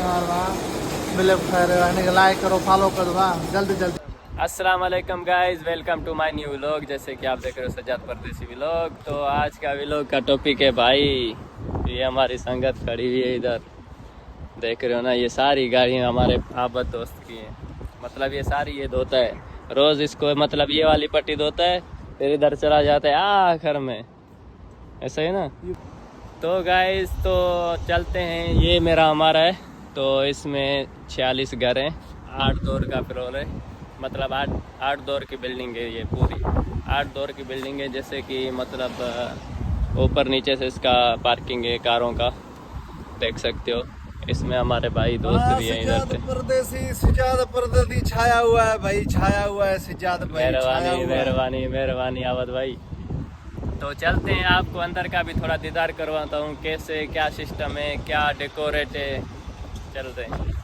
मिले खैर लाइक करो फॉलो करो जल्दी जल्दी। अस्सलाम वालेकुम guys, welcome to my new vlog. जैसे कि आप देख रहे हो सजाद परदेसी व्लॉग। तो आज का व्लॉग का टॉपिक है भाई, ये हमारी संगत खड़ी हुई है इधर, देख रहे हो ना। ये सारी गाड़ियाँ हमारे आबद दोस्त की हैं। मतलब ये सारी ये धोता है रोज़ इसको, मतलब ये वाली पट्टी धोता है, फिर इधर चला जाता है आखिर में, ऐसा है ना। तो गाइस तो चलते हैं। ये मेरा हमारा है, तो इसमें 46 घर हैं, 8 दौर का फ्लोर है, मतलब 8 दौर की बिल्डिंग है। ये पूरी 8 दौर की बिल्डिंग है। जैसे कि मतलब ऊपर नीचे से इसका पार्किंग है कारों का, देख सकते हो। इसमें हमारे भाई दोस्त भी हैं इधर से। सजाद परदेसी छाया हुआ है भाई, छाया हुआ है सजाद भाई। मेहरबानी मेहरबानी मेहरबानी आवाद भाई। तो चलते हैं, आपको अंदर का भी थोड़ा दीदार करवाता हूँ, कैसे क्या सिस्टम है, क्या डेकोरेट है। चलते हैं।